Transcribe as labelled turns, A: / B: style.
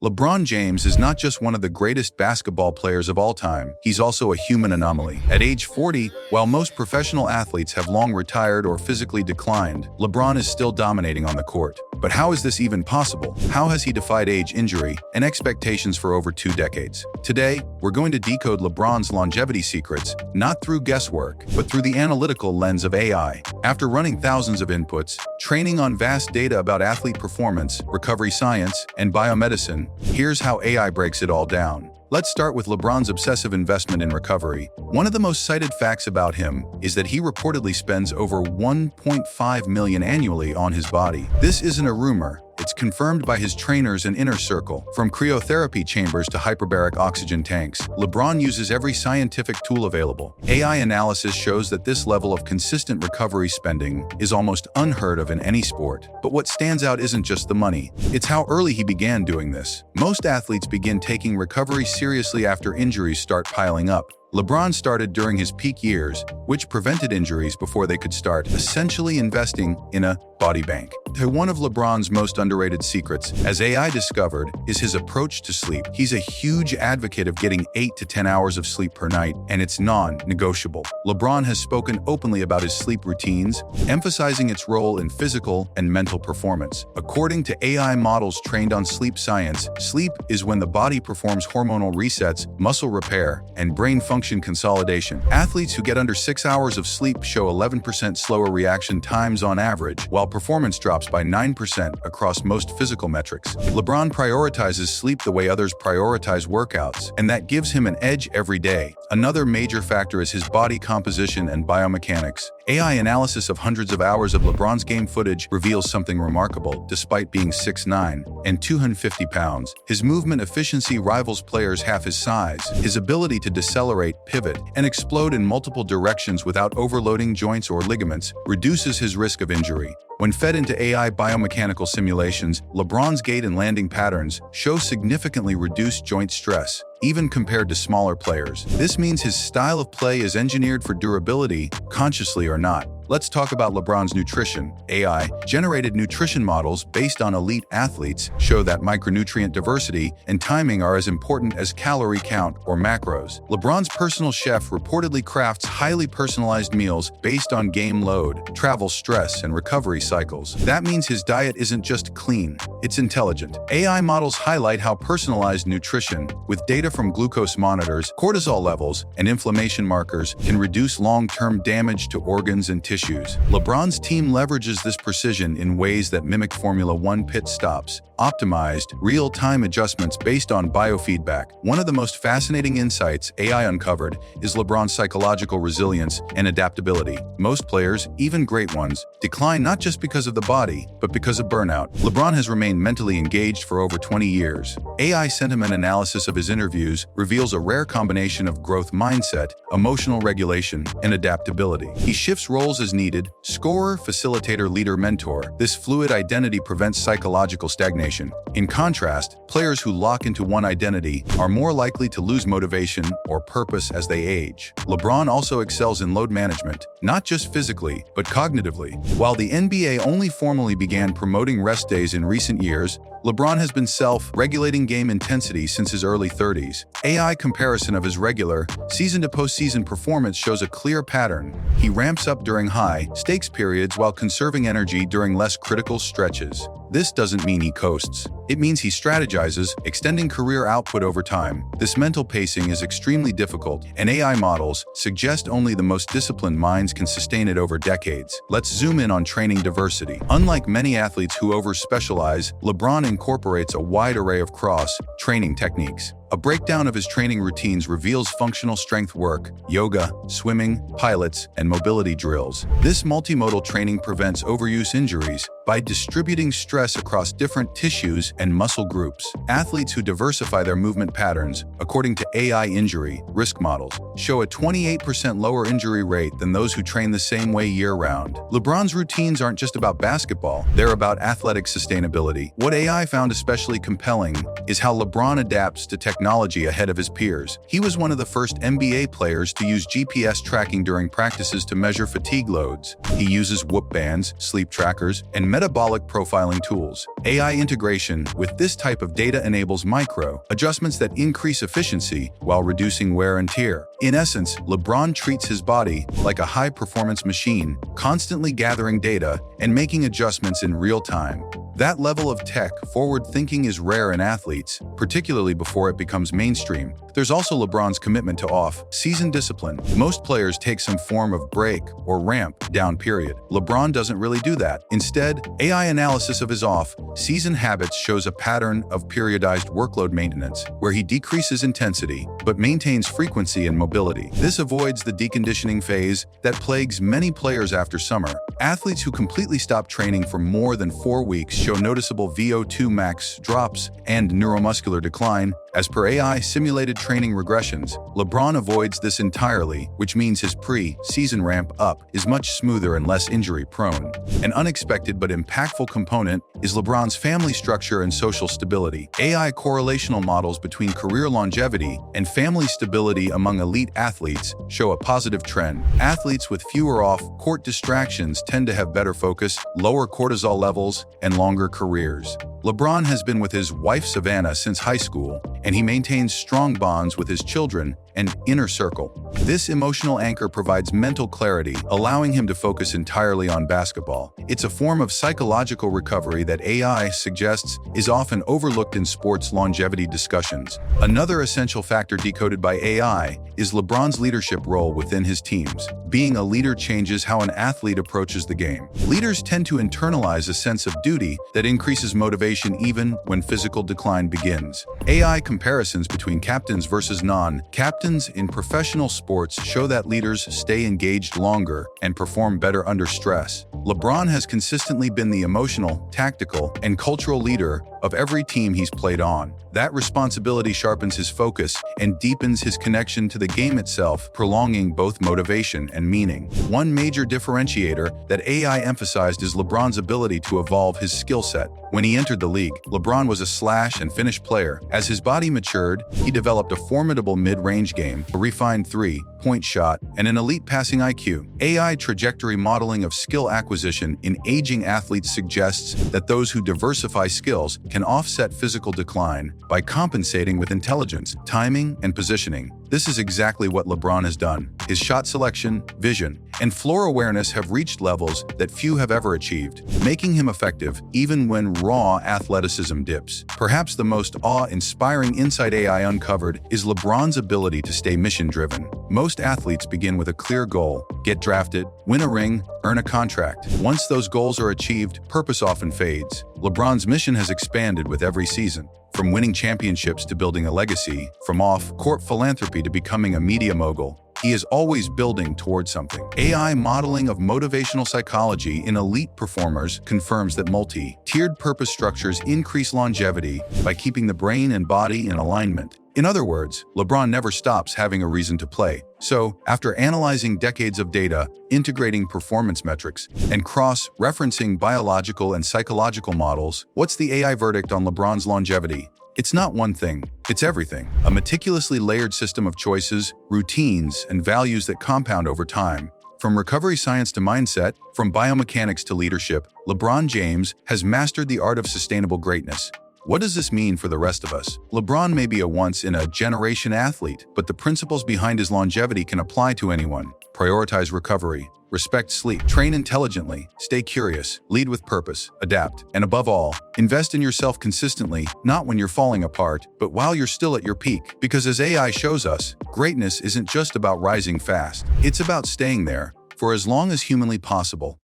A: LeBron James is not just one of the greatest basketball players of all time, he's also a human anomaly. At age 40, while most professional athletes have long retired or physically declined, LeBron is still dominating on the court. But how is this even possible? How has he defied age, injury, and expectations for over 2 decades? Today, we're going to decode LeBron's longevity secrets, not through guesswork, but through the analytical lens of AI. After running thousands of inputs, training on vast data about athlete performance, recovery science, and biomedicine, here's how AI breaks it all down. Let's start with LeBron's obsessive investment in recovery. One of the most cited facts about him is that he reportedly spends over $1.5 million annually on his body. This isn't a rumor. It's confirmed by his trainers and inner circle. From cryotherapy chambers to hyperbaric oxygen tanks, LeBron uses every scientific tool available. AI analysis shows that this level of consistent recovery spending is almost unheard of in any sport. But what stands out isn't just the money, it's how early he began doing this. Most athletes begin taking recovery seriously after injuries start piling up. LeBron started during his peak years, which prevented injuries before they could start, essentially investing in a body bank. One of LeBron's most underrated secrets, as AI discovered, is his approach to sleep. He's a huge advocate of getting 8 to 10 hours of sleep per night, and it's non-negotiable. LeBron has spoken openly about his sleep routines, emphasizing its role in physical and mental performance. According to AI models trained on sleep science, sleep is when the body performs hormonal resets, muscle repair, and brain function consolidation. Athletes who get under 6 hours of sleep show 11% slower reaction times on average, while performance drops by 9% across most physical metrics. LeBron prioritizes sleep the way others prioritize workouts, and that gives him an edge every day. Another major factor is his body composition and biomechanics. AI analysis of hundreds of hours of LeBron's game footage reveals something remarkable. Despite being 6'9" and 250 pounds, his movement efficiency rivals players half his size. His ability to decelerate, pivot, and explode in multiple directions without overloading joints or ligaments reduces his risk of injury. When fed into AI biomechanical simulations, LeBron's gait and landing patterns show significantly reduced joint stress, even compared to smaller players. This means his style of play is engineered for durability, consciously or not. Let's talk about LeBron's nutrition. AI-generated nutrition models based on elite athletes show that micronutrient diversity and timing are as important as calorie count or macros. LeBron's personal chef reportedly crafts highly personalized meals based on game load, travel stress, and recovery cycles. That means his diet isn't just clean, it's intelligent. AI models highlight how personalized nutrition, with data from glucose monitors, cortisol levels, and inflammation markers, can reduce long-term damage to organs and tissues. LeBron's team leverages this precision in ways that mimic Formula One pit stops, optimized, real-time adjustments based on biofeedback. One of the most fascinating insights AI uncovered is LeBron's psychological resilience and adaptability. Most players, even great ones, decline not just because of the body, but because of burnout. LeBron has remained mentally engaged for over 20 years. AI sentiment analysis of his interviews reveals a rare combination of growth mindset, emotional regulation, and adaptability. He shifts roles as needed: scorer, facilitator, leader, mentor. This fluid identity prevents psychological stagnation. In contrast, players who lock into one identity are more likely to lose motivation or purpose as they age. LeBron also excels in load management, not just physically, but cognitively. While the NBA only formally began promoting rest days in recent years, LeBron has been self-regulating game intensity since his early 30s. AI comparison of his regular, season-to-postseason performance shows a clear pattern. He ramps up during high-stakes periods while conserving energy during less critical stretches. This doesn't mean he coasts. It means he strategizes, extending career output over time. This mental pacing is extremely difficult, and AI models suggest only the most disciplined minds can sustain it over decades. Let's zoom in on training diversity. Unlike many athletes who over-specialize, LeBron incorporates a wide array of cross-training techniques. A breakdown of his training routines reveals functional strength work, yoga, swimming, pilates, and mobility drills. This multimodal training prevents overuse injuries by distributing stress across different tissues and muscle groups. Athletes who diversify their movement patterns, according to AI injury risk models, show a 28% lower injury rate than those who train the same way year-round. LeBron's routines aren't just about basketball, they're about athletic sustainability. What AI found especially compelling is how LeBron adapts to technology ahead of his peers. He was one of the first NBA players to use GPS tracking during practices to measure fatigue loads. He uses Whoop bands, sleep trackers, and metabolic profiling tools. AI integration with this type of data enables micro adjustments that increase efficiency while reducing wear and tear. In essence, LeBron treats his body like a high-performance machine, constantly gathering data and making adjustments in real time. That level of tech-forward thinking is rare in athletes, particularly before it becomes mainstream. There's also LeBron's commitment to off-season discipline. Most players take some form of break or ramp-down period. LeBron doesn't really do that. Instead, AI analysis of his off-season habits shows a pattern of periodized workload maintenance, where he decreases intensity but maintains frequency and mobility. This avoids the deconditioning phase that plagues many players after summer. Athletes who completely stop training for more than 4 weeks show noticeable VO2 max drops and neuromuscular decline, as per AI simulated training regressions. LeBron avoids this entirely, which means his pre-season ramp-up is much smoother and less injury-prone. An unexpected but impactful component is LeBron's family structure and social stability. AI correlational models between career longevity and family stability among elite athletes show a positive trend. Athletes with fewer off-court distractions tend to have better focus, lower cortisol levels, and longer careers. LeBron has been with his wife Savannah since high school, and he maintains strong bonds with his children and inner circle. This emotional anchor provides mental clarity, allowing him to focus entirely on basketball. It's a form of psychological recovery that AI suggests is often overlooked in sports longevity discussions. Another essential factor decoded by AI is LeBron's leadership role within his teams. Being a leader changes how an athlete approaches the game. Leaders tend to internalize a sense of duty that increases motivation even when physical decline begins. AI comparisons between captains versus non-captains in professional sports show that leaders stay engaged longer and perform better under stress. LeBron has consistently been the emotional, tactical, and cultural leader of every team he's played on. That responsibility sharpens his focus and deepens his connection to the game itself, prolonging both motivation and meaning. One major differentiator that AI emphasized is LeBron's ability to evolve his skill set. When he entered the league, LeBron was a slash-and-finish player. As his body matured, he developed a formidable mid-range game, a refined three-point shot, and an elite passing IQ. AI trajectory modeling of skill acquisition in aging athletes suggests that those who diversify skills can offset physical decline by compensating with intelligence, timing, and positioning. This is exactly what LeBron has done. His shot selection, vision, and floor awareness have reached levels that few have ever achieved, making him effective even when raw athleticism dips. Perhaps the most awe-inspiring insight AI uncovered is LeBron's ability to stay mission-driven. Most athletes begin with a clear goal: get drafted, win a ring, earn a contract. Once those goals are achieved, purpose often fades. LeBron's mission has expanded with every season. From winning championships to building a legacy, from off-court philanthropy to becoming a media mogul, he is always building towards something. AI modeling of motivational psychology in elite performers confirms that multi-tiered purpose structures increase longevity by keeping the brain and body in alignment. In other words, LeBron never stops having a reason to play. So, after analyzing decades of data, integrating performance metrics, and cross-referencing biological and psychological models, what's the AI verdict on LeBron's longevity? It's not one thing, it's everything. A meticulously layered system of choices, routines, and values that compound over time. From recovery science to mindset, from biomechanics to leadership, LeBron James has mastered the art of sustainable greatness. What does this mean for the rest of us? LeBron may be a once-in-a-generation athlete, but the principles behind his longevity can apply to anyone. Prioritize recovery, respect sleep, train intelligently, stay curious, lead with purpose, adapt, and above all, invest in yourself consistently, not when you're falling apart, but while you're still at your peak. Because as AI shows us, greatness isn't just about rising fast. It's about staying there for as long as humanly possible.